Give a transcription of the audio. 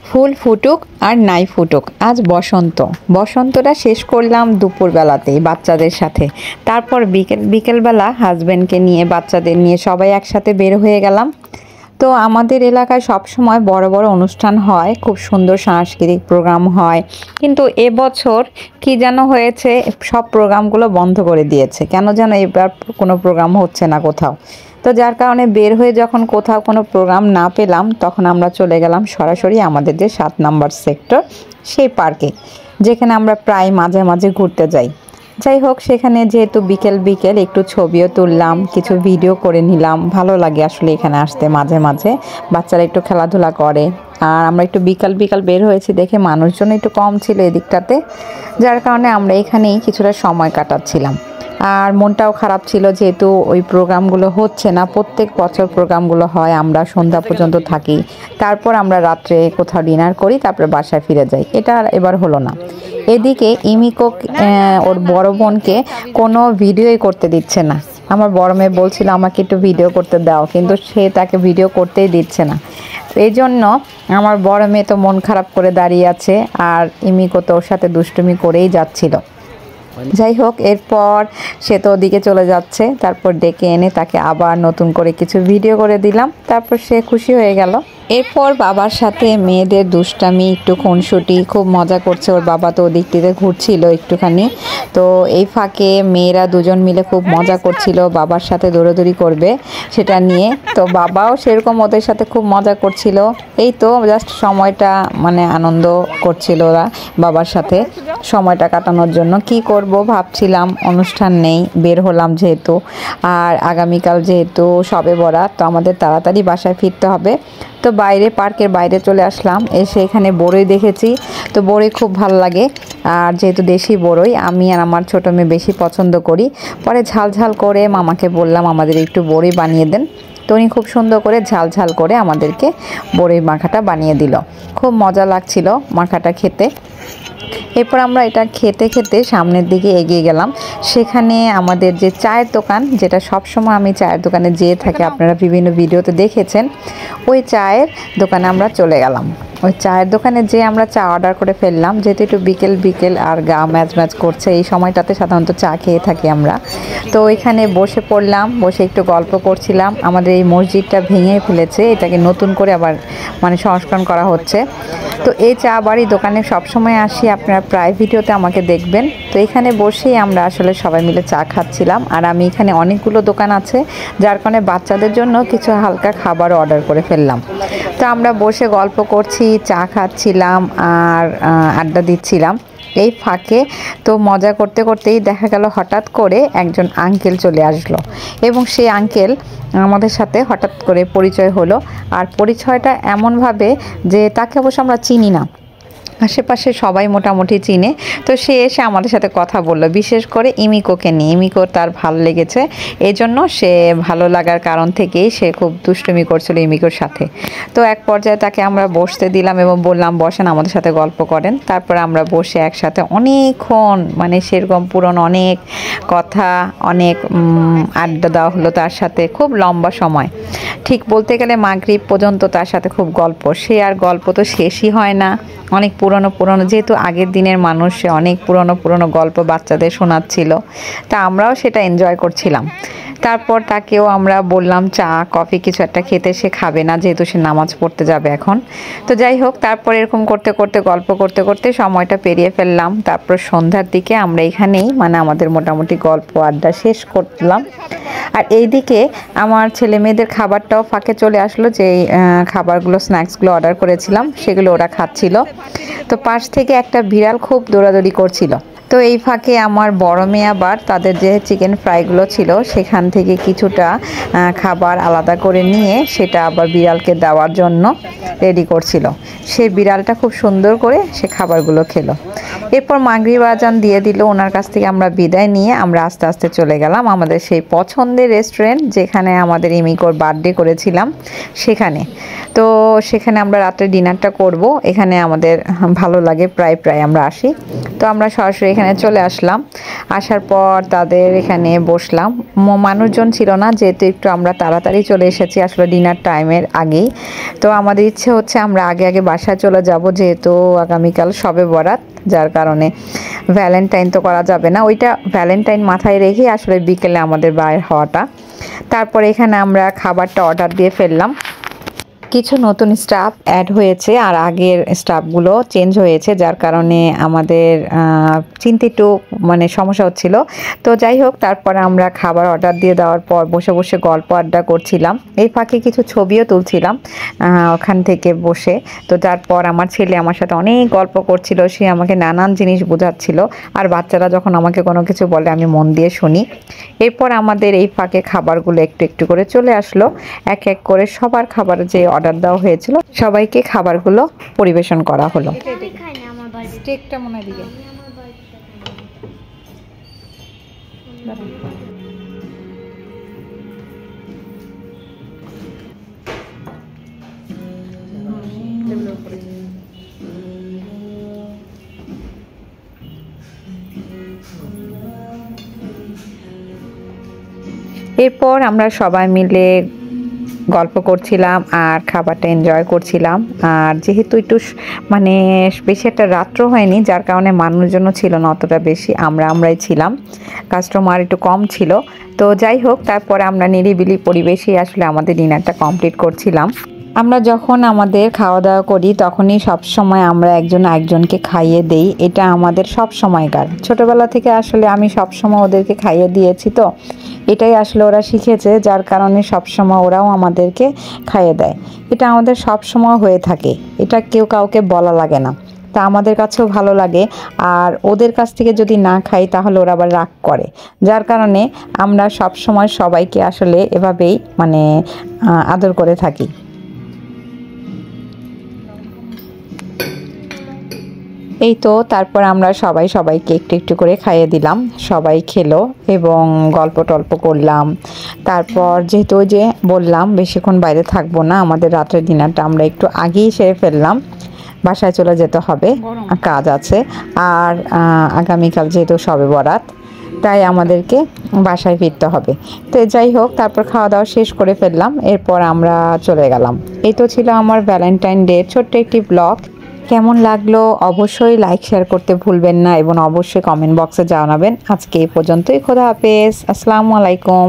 ফুল ফুটুক আর নাই ফুটুক, আজ বসন্তটা শেষ করলাম দুপুরবেলাতেই বাচ্চাদের সাথে। তারপর বিকেলবেলা হাজব্যান্ডকে নিয়ে বাচ্চাদের নিয়ে সবাই একসাথে বের হয়ে গেলাম। তো আমাদের এলাকায় সব সময় বড় বড় অনুষ্ঠান হয়, খুব সুন্দর সাংস্কৃতিক প্রোগ্রাম হয়, কিন্তু এবছর কি যেন হয়েছে, সব প্রোগ্রামগুলো বন্ধ করে দিয়েছে। কেন যেন এবার কোনো প্রোগ্রাম হচ্ছে না কোথাও। তো যার কারণে বের হয়ে যখন কোথাও কোনো প্রোগ্রাম না পেলাম, তখন আমরা চলে গেলাম সরাসরি আমাদের যে 7 নম্বর সেক্টর সেই পার্কে, যেখানে আমরা প্রায় মাঝে মাঝে ঘুরতে যাই। যাই হোক, সেখানে যেহেতু বিকেল একটু ছবিও তুললাম, কিছু ভিডিও করে নিলাম। ভালো লাগে আসলে এখানে আসতে, মাঝে মাঝে বাচ্চারা একটু খেলাধুলা করে। আর আমরা একটু বিকাল বের হয়েছি দেখে মানুষজন একটু কম ছিল এদিকটাতে, যার কারণে আমরা এখানেই কিছুটা সময় কাটাচ্ছিলাম। আর মনটাও খারাপ ছিল, যেহেতু ওই প্রোগ্রামগুলো হচ্ছে না। প্রত্যেক বছর প্রোগ্রামগুলো হয়, আমরা সন্ধ্যা পর্যন্ত থাকি, তারপর আমরা রাত্রে কোথাও ডিনার করি, তারপরে বাসায় ফিরে যাই। এটা এবার হলো না। এদিকে ইমিকো ওর বড় বোনকে কোনো ভিডিওই করতে দিচ্ছে না। আমার বড় মেয়ে বলছিল আমাকে একটু ভিডিও করতে দাও, কিন্তু সে তাকে ভিডিও করতেই দিচ্ছে না। এই জন্য আমার বড় মেয়ে তো মন খারাপ করে দাঁড়িয়ে আছে, আর ইমিকো তো ওর সাথে দুষ্টুমি করেই যাচ্ছিল। যাই হোক, এরপর সে তো ওদিকে চলে যাচ্ছে, তারপর ডেকে এনে তাকে আবার নতুন করে কিছু ভিডিও করে দিলাম, তারপর সে খুশি হয়ে গেল। এরপর বাবার সাথে মেয়েদের দুষ্টামি, একটু খুনসুটি, খুব মজা করছে। ওর বাবা তো ওদিক থেকে ঘুরছিল একটুখানি, তো এই ফাঁকে মেয়েরা দুজন মিলে খুব মজা করছিল, বাবার সাথে দৌড়াদৌড়ি করবে সেটা নিয়ে। তো বাবাও সেরকম ওদের সাথে খুব মজা করছিল। এই তো জাস্ট সময়টা আনন্দ করছিল ওরা বাবার সাথে সময়টা কাটানোর জন্য। কি করব ভাবছিলাম, অনুষ্ঠান নেই, বের হলাম যেহেতু, আর আগামীকাল যেহেতু শবে বরাত, তো আমাদের তাড়াতাড়ি বাসায় ফিরতে হবে। তো পার্কের বাইরে চলে আসলাম, এসে এখানে বড়ই দেখেছি। তো বড়ই খুব ভালো লাগে, আর যেহেতু দেশি বড়ই আমি আর আমার ছোটো মেয়ে বেশি পছন্দ করি। পরে ঝাল করে মামাকে বললাম আমাদের একটু বড়ই বানিয়ে দেন। তো উনি খুব সুন্দর করে ঝাল করে আমাদেরকে বড়ই মাখাটা বানিয়ে দিল। খুব মজা লাগছিল মাখাটা খেতে। এরপর আমরা এটা খেতে সামনের দিকে এগিয়ে গেলাম। সেখানে আমাদের যে চায়ের দোকান, যেটা সবসময় আমি চায়ের দোকানে যেয়ে থাকি, আপনারা বিভিন্ন ভিডিওতে দেখেছেন, ওই চায়ের দোকানে আমরা চলে গেলাম। ওই চায়ের দোকানে যেয়ে আমরা চা অর্ডার করে ফেললাম, যেহেতু একটু বিকেল আর গা ম্যাচ করছে, এই সময়টাতে সাধারণত চা খেয়ে থাকি আমরা। তো ওইখানে বসে পড়লাম, বসে একটু গল্প করছিলাম। আমাদের এই মসজিদটা ভেঙে ফেলেছে, এটাকে নতুন করে আবার সংস্করণ করা হচ্ছে। তো এই চা বাড়ি দোকানে সবসময় আসি, আপনারা প্রায় ভিডিওতে আমাকে দেখবেন। তো এখানে বসেই আমরা আসলে সবাই মিলে চা খাচ্ছিলাম। আর আমি এখানে অনেকগুলো দোকান আছে, যার কারণে বাচ্চাদের জন্য কিছু হালকা খাবারও অর্ডার করে ফেললাম। তো আমরা বসে গল্প করছি, চা খাচ্ছিলাম আর আড্ডা দিচ্ছিলাম। এই ফাঁকে তো মজা করতেই দেখা গেল হঠাৎ করে একজন আঙ্কেল চলে আসলো, এবং সেই আঙ্কেল আমাদের সাথে হঠাৎ করে পরিচয় হলো। আর পরিচয়টা এমনভাবে যে তাকে অবশ্য আমরা চিনি না, আশেপাশে সবাই মোটামুটি চিনে। তো সে এসে আমাদের সাথে কথা বলল, বিশেষ করে ইমিকোকে নিয়ে। ইমিকো তার ভালো লেগেছে, এই জন্য সে ভালো লাগার কারণ থেকেই সে খুব দুষ্টুমি করছিল ইমিকোর সাথে। তো এক পর্যায়ে তাকে আমরা বসতে দিলাম এবং বললাম বসেন, আমাদের সাথে গল্প করেন। তারপর আমরা বসে একসাথে অনেকক্ষণ সেরকম পুরনো অনেক কথা, অনেক আড্ডা দেওয়া হলো তার সাথে, খুব লম্বা সময়। ঠিক বলতে গেলে মাগরিব পর্যন্ত তার সাথে খুব গল্প। সে আর গল্প তো শেষই হয় না। অনেক পুরনো, যেহেতু আগের দিনের মানুষ, সে অনেক পুরনো গল্প বাচ্চাদের শোনাচ্ছিল। তা আমরাও সেটা এনজয় করছিলাম। তারপর তাকেও আমরা বললাম চা কফি কিছু একটা খেতে, সে খাবে না, যেহেতু সে নামাজ পড়তে যাবে এখন। তো যাই হোক, তারপর এরকম গল্প করতে সময়টা পেরিয়ে ফেললাম। তারপর সন্ধ্যার দিকে আমরা এখানেই আমাদের মোটামুটি গল্প আড্ডা শেষ করলাম। আর এইদিকে আমার ছেলে মেয়েদের খাবারটাও ফাঁকে চলে আসলো, যে খাবারগুলো স্ন্যাক্সগুলো অর্ডার করেছিলাম সেগুলো ওরা খাচ্ছিল। তো পাশ থেকে একটা বিড়াল খুব দৌড়াদৌড়ি করছিল। তো এই ফাঁকে আমার বড় মেয়ে আবার তাদের যে চিকেন ফ্রাইগুলো ছিল সেখান থেকে কিছুটা খাবার আলাদা করে নিয়ে সেটা আবার বিড়ালকে দেওয়ার জন্য রেডি করছিল। সেই বিড়ালটা খুব সুন্দর করে সে খাবারগুলো খেলো। এরপর মাগরিব আজান দিয়ে দিল, ওনার কাছ থেকে আমরা বিদায় নিয়ে আমরা আস্তে চলে গেলাম আমাদের সেই পছন্দের রেস্টুরেন্ট, যেখানে আমাদের ইমিকোর বার্থডে করেছিলাম সেখানে। তো সেখানে আমরা রাত্রে ডিনারটা করব। এখানে আমাদের ভালো লাগে, প্রায় আমরা আসি। তো আমরা সরাসরি এখানে চলে আসলাম। আসার পর তাদের এখানে বসলাম। মানুষজন ছিল না, যেহেতু একটু আমরা তাড়াতাড়ি চলে এসেছি আসলে ডিনার টাইমের আগেই। তো আমাদের ইচ্ছে হচ্ছে আমরা আগে আগে বাসায় চলে যাব, যেহেতু আগামীকাল শবে বরাত, যার কারণে ভ্যালেন্টাইন তো করা যাবে না। ওইটা ভ্যালেন্টাইন মাথায় রেখে আসলে বিকেলে আমাদের বাইরে হওয়াটা। তারপরে এখানে আমরা খাবারটা অর্ডার দিয়ে ফেললাম। কিছু নতুন স্টাফ অ্যাড হয়েছে আর আগের স্টাফগুলো চেঞ্জ হয়েছে, যার কারণে আমাদের চিনতে একটু মানে সমস্যা হচ্ছিল। তো যাই হোক, তারপরে আমরা খাবার অর্ডার দিয়ে দেওয়ার পর বসে বসে গল্প আড্ডা করছিলাম। এই ফাঁকে কিছু ছবিও তুলছিলাম ওখান থেকে বসে। তো তারপর আমার ছেলে আমার সাথে অনেক গল্প করছিল, সে আমাকে নানান জিনিস বোঝাচ্ছিল। আর বাচ্চারা যখন আমাকে কোনো কিছু বলে আমি মন দিয়ে শুনি। এরপর আমাদের এই ফাঁকে খাবারগুলো একটু একটু করে চলে আসলো। এক এক করে সবার খাবার যে অর্ডার দেওয়া হয়েছিল সবাইকে খাবারগুলো পরিবেশন করা হলো। স্টেকটা মনে হয় দিকে এরপর আমরা সবাই মিলে গল্প করছিলাম আর খাবারটা এনজয় করছিলাম। আর যেহেতু একটু মানে বেশি একটা রাত্র হয়নি, যার কারণে মানুষজনও ছিল না অতটা বেশি, আমরাই ছিলাম, কাস্টমার একটু কম ছিল। তো যাই হোক, তারপরে আমরা নিরিবিলি পরিবেশেই আসলে আমাদের ডিনারটা কমপ্লিট করছিলাম। আমরা যখন আমাদের খাওয়া দাওয়া করি তখনই সবসময় আমরা একজন একজনকে খাইয়ে দেই, এটা আমাদের সব সময়কার। ছোটোবেলা থেকে আসলে আমি সবসময় ওদেরকে খাইয়ে দিয়েছি, তো এটাই আসলে ওরা শিখেছে, যার কারণে সবসময় ওরাও আমাদেরকে খাইয়ে দেয়। এটা আমাদের সবসময় হয়ে থাকে, এটা কেউ কাউকে বলা লাগে না। তা আমাদের কাছেও ভালো লাগে। আর ওদের কাছ থেকে যদি না খাই তাহলে ওরা আবার রাগ করে, যার কারণে আমরা সবসময় সবাইকে আসলে এভাবেই মানে আদর করে থাকি। এই তো তারপর আমরা সবাইকে একটু একটু করে খাইয়ে দিলাম। সবাই খেলো এবং গল্প টল্প করলাম। তারপর যেহেতু ওই যে বললাম বেশিক্ষণ বাইরে থাকবো না, আমাদের রাতের ডিনারটা আমরা একটু আগেই সেরে ফেললাম, বাসায় চলে যেতে হবে, কাজ আছে। আর আগামীকাল যেহেতু শবে বরাত, তাই আমাদেরকে বাসায় ফিরতে হবে। তো যাই হোক, তারপর খাওয়া দাওয়া শেষ করে ফেললাম, এরপর আমরা চলে গেলাম। এই তো ছিল আমার ভ্যালেন্টাইন ডে ছোট্ট একটি ব্লগ। কেমন লাগলো অবশ্যই লাইক শেয়ার করতে ভুলবেন না এবং অবশ্যই কমেন্ট বক্সে জানাবেন। আজকে এই পর্যন্তই, খোদা হাফেজ, আসসালামু আলাইকুম।